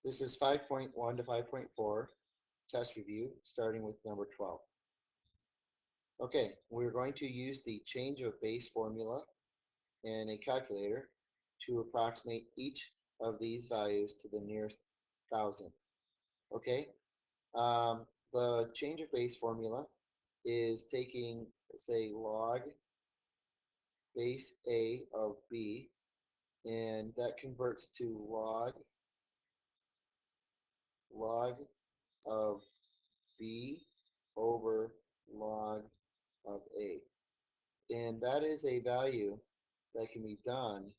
This is 5.1 to 5.4 test review, starting with number 12. Okay, we're going to use the change of base formula in a calculator to approximate each of these values to the nearest thousand. Okay, the change of base formula is taking, say, log base A of B, and that converts to log of B over log of A. And that is a value that can be done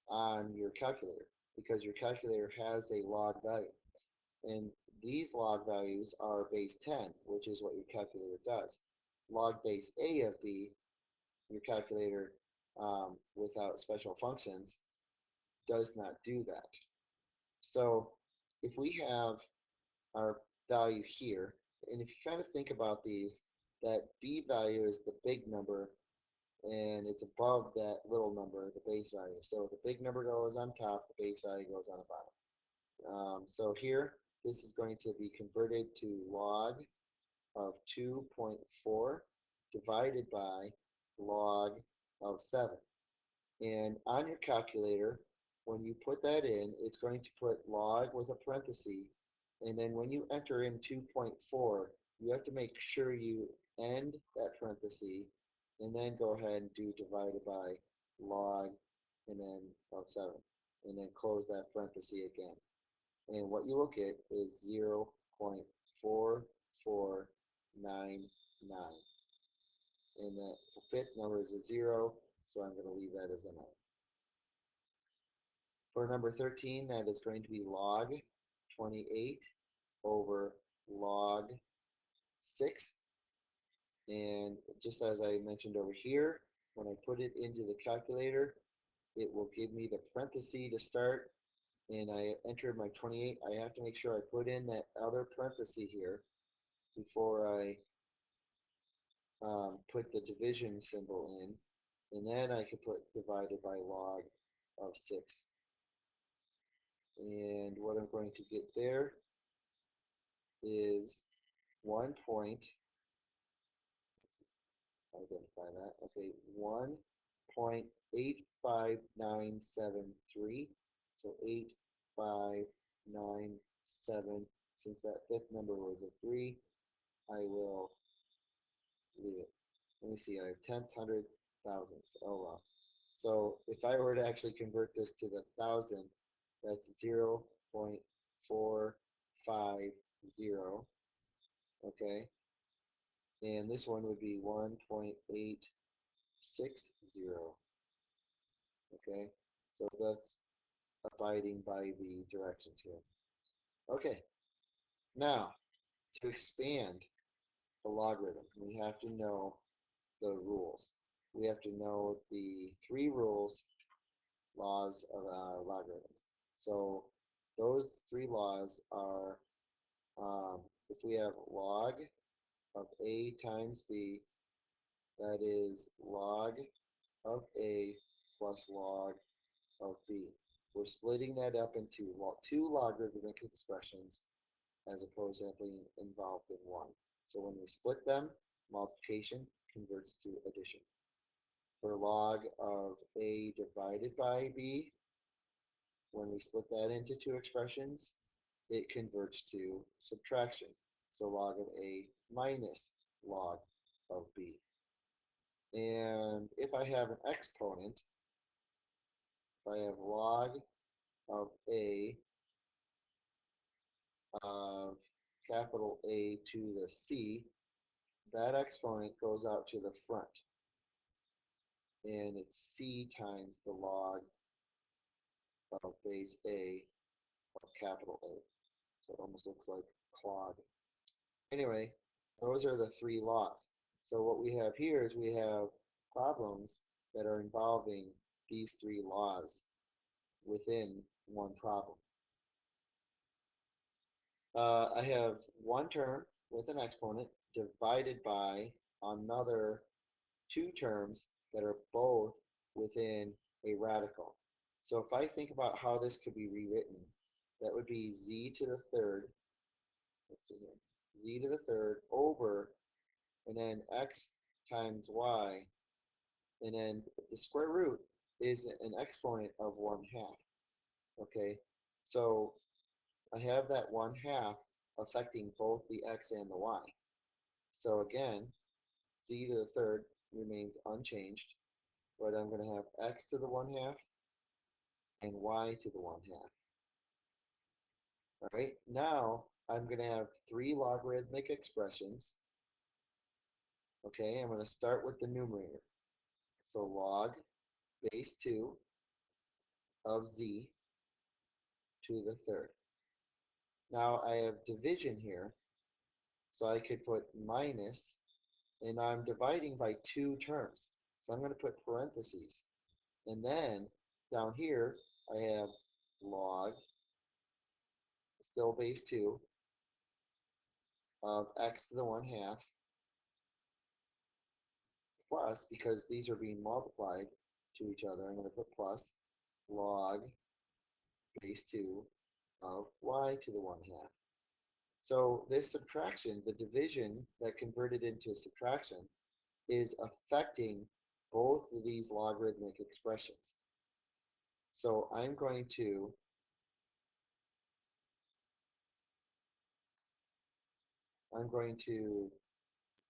on your calculator because your calculator has a log value. And these log values are base 10, which is what your calculator does. Log base A of B, your calculator, without special functions, does not do that. So if we have our value here, and if you kind of think about these, that B value is the big number and it's above that little number, the base value. So the big number goes on top, the base value goes on the bottom. So here, this is going to be converted to log of 2.4 divided by log of 7. And on your calculator, when you put that in, it's going to put log with a parenthesis. And then when you enter in 2.4, you have to make sure you end that parenthesis and then go ahead and do divided by log and then of 7. And then close that parenthesis again. And what you will get is 0.4499. And the fifth number is a 0, so I'm going to leave that as a 9. For number 13, that is going to be log 28 over log 6. And just as I mentioned over here, when I put it into the calculator, it will give me the parenthesis to start, and I entered my 28. I have to make sure I put in that other parenthesis here before I put the division symbol in, and then I can put divided by log of 6. And what I'm going to get there is 1 point, identify that, okay, 1.85973, so 8597, since that fifth number was a 3, I will leave it. Let me see, I have tenths, hundredths, thousandths, oh well. So if I were to actually convert this to the thousand, that's 0.450, okay? And this one would be 1.860, okay? So that's abiding by the directions here. Okay, now to expand the logarithm, we have to know the rules. We have to know the 3 laws of logarithms. So those 3 laws are, if we have log of A times B, that is log of A plus log of B. We're splitting that up into 2 logarithmic expressions as opposed to being involved in 1. So when we split them, multiplication converts to addition. For log of A divided by B, when we split that into 2 expressions, it converts to subtraction. So log of A minus log of B. And if I have an exponent, if I have log of A of capital A to the C, that exponent goes out to the front. And it's C times the log of base A of capital A. So it almost looks like clog. Anyway, those are the 3 laws. So what we have here is we have problems that are involving these 3 laws within one problem. I have one term with an exponent divided by another 2 terms that are both within a radical. So if I think about how this could be rewritten, that would be z to the third, let's see here, z to the third over, and then x times y, and then the square root is an exponent of 1/2, okay? So I have that 1/2 affecting both the x and the y. So again, z to the third remains unchanged, but I'm going to have x to the 1/2 and y to the 1/2. All right, now I'm going to have three logarithmic expressions. Okay, I'm going to start with the numerator. So log base 2 of z to the third. Now I have division here, so I could put minus, and I'm dividing by two terms. So I'm going to put parentheses. And then down here, I have log, still base 2, of x to the 1/2, plus, because these are being multiplied to each other, I'm going to put plus, log base 2 of y to the 1/2. So this subtraction, the division that converted into subtraction, is affecting both of these logarithmic expressions. So I'm going to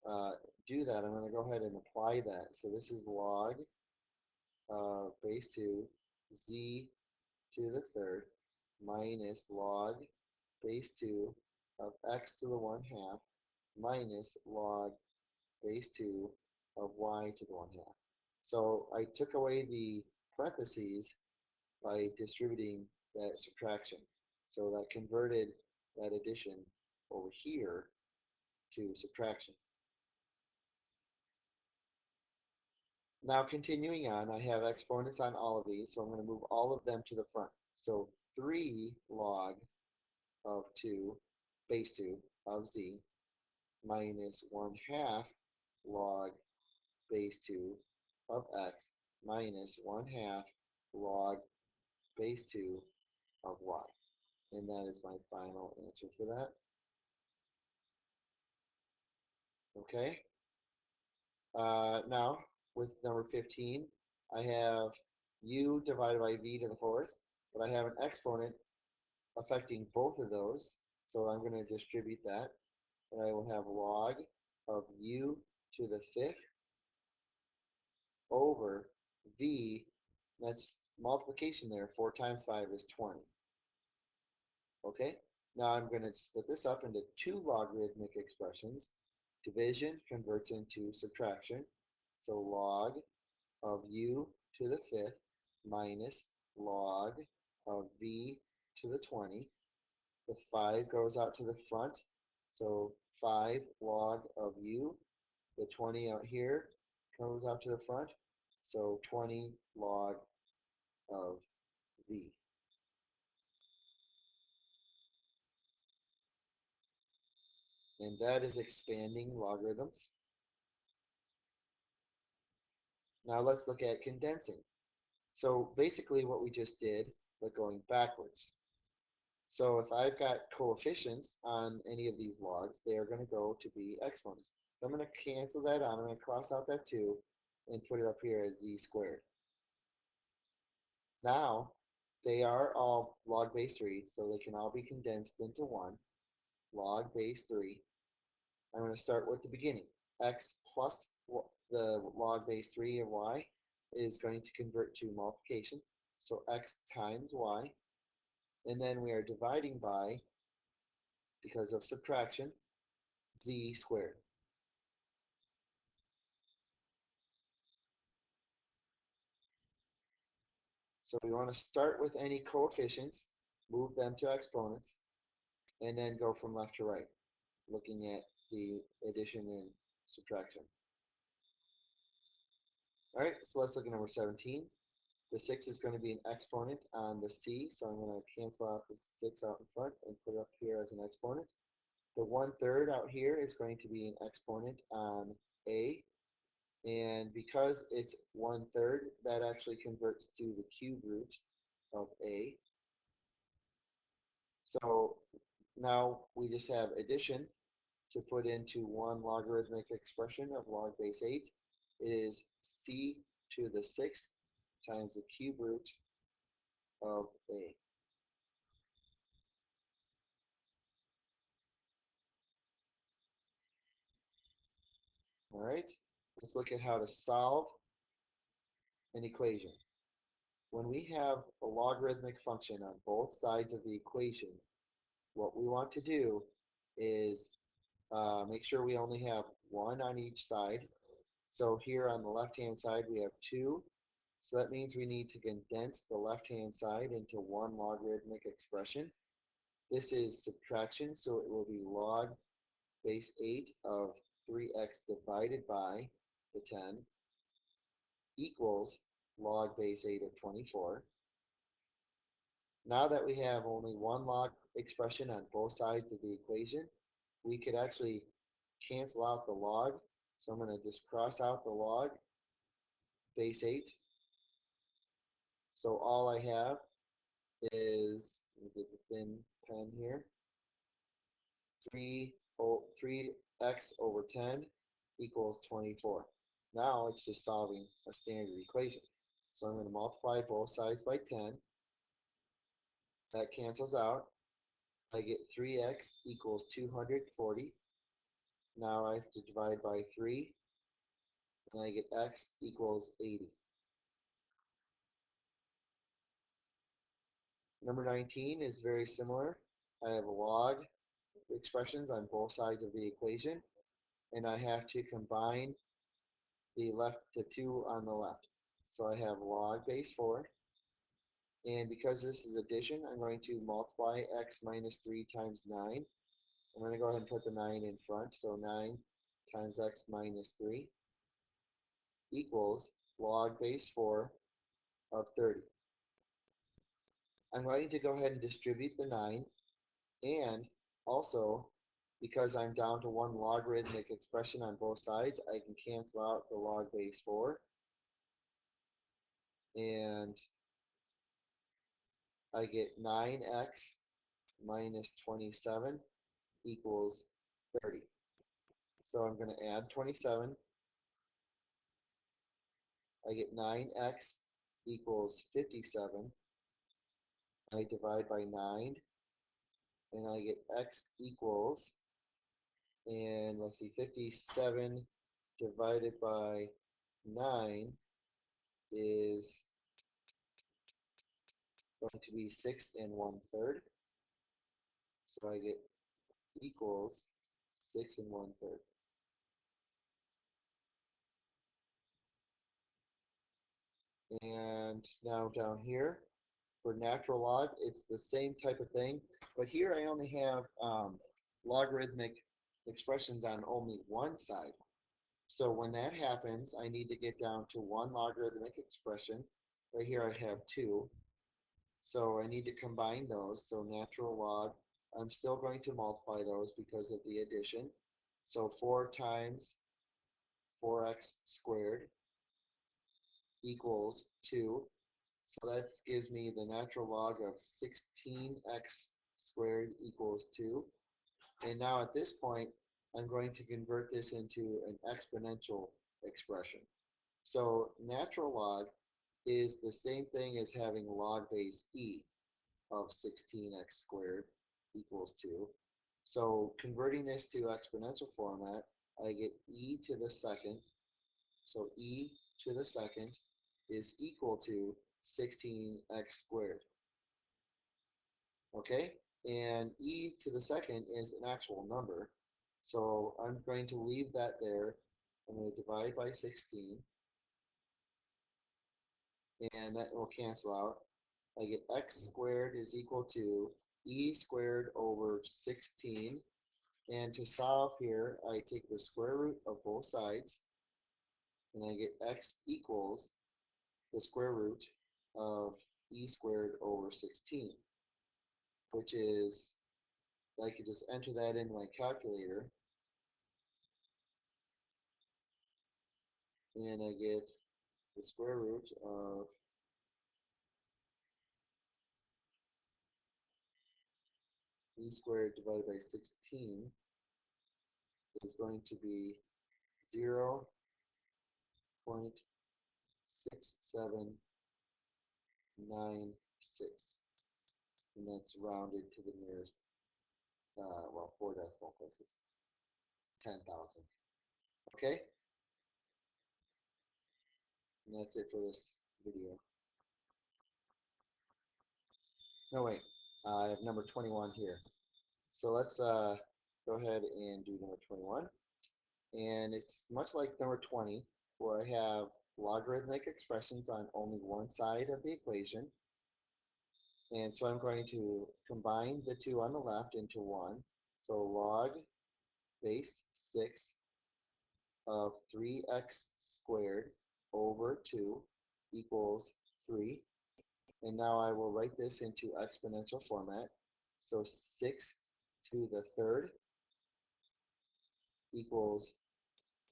uh, do that. I'm going to go ahead and apply that. So this is log base 2 z to the third minus log base 2 of x to the 1/2 minus log base 2 of y to the 1/2. So I took away the parentheses by distributing that subtraction. So that converted that addition over here to subtraction. Now continuing on, I have exponents on all of these, so I'm going to move all of them to the front. So 3 log of 2 base 2 of z minus 1/2 log base 2 of x minus 1/2 log base 2 of y. And that is my final answer for that. Okay. Now, with number 15, I have u divided by v to the fourth, but I have an exponent affecting both of those. So I'm going to distribute that, and I will have log of u to the fifth over v, that's multiplication there, 4 times 5 is 20. Okay, now I'm going to split this up into two logarithmic expressions. Division converts into subtraction, so log of u to the fifth minus log of v to the 20. The 5 goes out to the front, so 5 log of u. The 20 out here goes out to the front, so 20 log of v. And that is expanding logarithms. Now let's look at condensing. So basically what we just did, but going backwards. So if I've got coefficients on any of these logs, they are going to go to be exponents. So I'm going to cancel that out. I'm going to cross out that 2 and put it up here as z squared. Now, they are all log base 3, so they can all be condensed into 1. Log base 3. I'm going to start with the beginning. X plus the log base 3 of y is going to convert to multiplication. So x times y. And then we are dividing by, because of subtraction, z squared. So we want to start with any coefficients, move them to exponents, and then go from left to right, looking at the addition and subtraction. All right, so let's look at number 17. The 6 is going to be an exponent on the c, so I'm going to cancel out the 6 out in front and put it up here as an exponent. The 1/3 out here is going to be an exponent on a, and because it's 1/3, that actually converts to the cube root of a. So now we just have addition to put into one logarithmic expression of log base 8. It is c to the 6th times the cube root of a. All right, let's look at how to solve an equation. When we have a logarithmic function on both sides of the equation, what we want to do is make sure we only have one on each side. So here on the left-hand side, we have 2. So that means we need to condense the left-hand side into one logarithmic expression. This is subtraction, so it will be log base 8 of 3x divided by the 10 equals log base 8 of 24. Now that we have only one log expression on both sides of the equation, we could actually cancel out the log. So I'm going to just cross out the log base 8. So all I have is, let me get the thin pen here, 3x over 10 equals 24. Now it's just solving a standard equation. So I'm going to multiply both sides by 10. That cancels out. I get 3x equals 240. Now I have to divide by 3, and I get x equals 80. Number 19 is very similar. I have log expressions on both sides of the equation, and I have to combine the 2 on the left. So I have log base 4, and because this is addition, I'm going to multiply x minus 3 times 9. I'm going to go ahead and put the 9 in front, so 9 times x minus 3 equals log base 4 of 30. I'm going to go ahead and distribute the 9, and also, because I'm down to one logarithmic expression on both sides, I can cancel out the log base 4, and I get 9x minus 27 equals 30. So I'm going to add 27. I get 9x equals 57. I divide by 9, and I get x equals, and let's see, 57 divided by 9 is going to be 6 and 1/3. So I get equals 6 and 1/3. And now down here, for natural log, it's the same type of thing. But here I only have logarithmic expressions on only one side. So when that happens, I need to get down to one logarithmic expression. Right here I have 2. So I need to combine those. So natural log, I'm still going to multiply those because of the addition. So 4 times 4x squared equals 2. So that gives me the natural log of 16x squared equals 2. And now at this point, I'm going to convert this into an exponential expression. So natural log is the same thing as having log base e of 16x squared equals 2. So converting this to exponential format, I get e to the second. So e to the second is equal to 16x squared. Okay? And e to the second is an actual number. So I'm going to leave that there. I'm going to divide by 16. And that will cancel out. I get x squared is equal to e squared over 16. And to solve here, I take the square root of both sides. And I get x equals the square root of e squared over 16, which is, I could just enter that in my calculator, and I get the square root of e squared divided by 16 is going to be 0.6796, and that's rounded to the nearest, well, 4 decimal places, 10,000. Okay, and that's it for this video. No, wait, I have number 21 here. So let's go ahead and do number 21. And it's much like number 20, where I have logarithmic expressions on only one side of the equation. And so I'm going to combine the two on the left into one. So log base 6 of 3x squared over 2 equals 3. And now I will write this into exponential format. So 6 to the third equals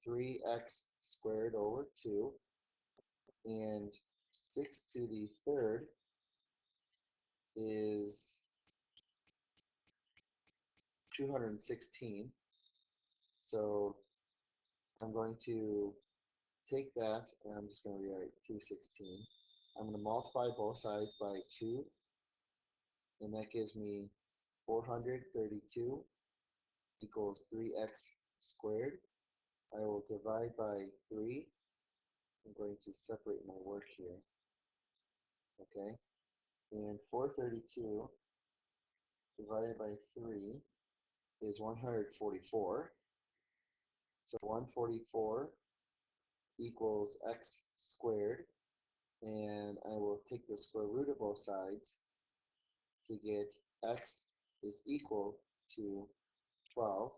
3x squared over 2. And 6 to the third is 216. So I'm going to take that, and I'm just going to rewrite 216. I'm going to multiply both sides by 2, and that gives me 432 equals 3x squared. I will divide by 3. I'm going to separate my work here. Okay, and 432 divided by 3 is 144. So 144 equals x squared, and I will take the square root of both sides to get x is equal to 12.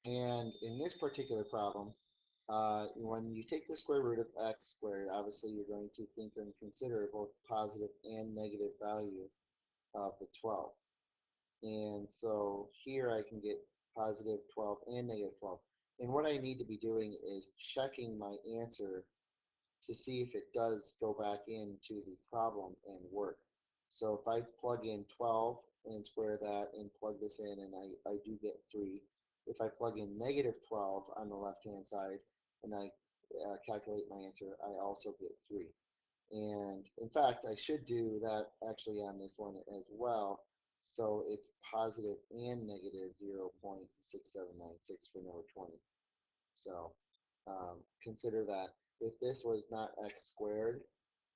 And in this particular problem, when you take the square root of x squared, obviously you're going to think and consider both positive and negative value of the 12. And so here I can get positive 12 and negative 12. And what I need to be doing is checking my answer to see if it does go back into the problem and work. So if I plug in 12 and square that and plug this in, and I do get 3. If I plug in negative 12 on the left-hand side and I calculate my answer, I also get 3. And in fact, I should do that actually on this one as well. So it's positive and negative 0.6796 for number 20. So consider that if this was not x squared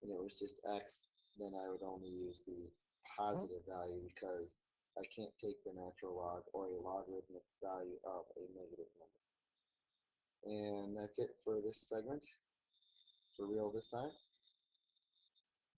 and it was just x, then I would only use the positive value because I can't take the natural log or a logarithmic value of a negative number. And that's it for this segment, for real this time.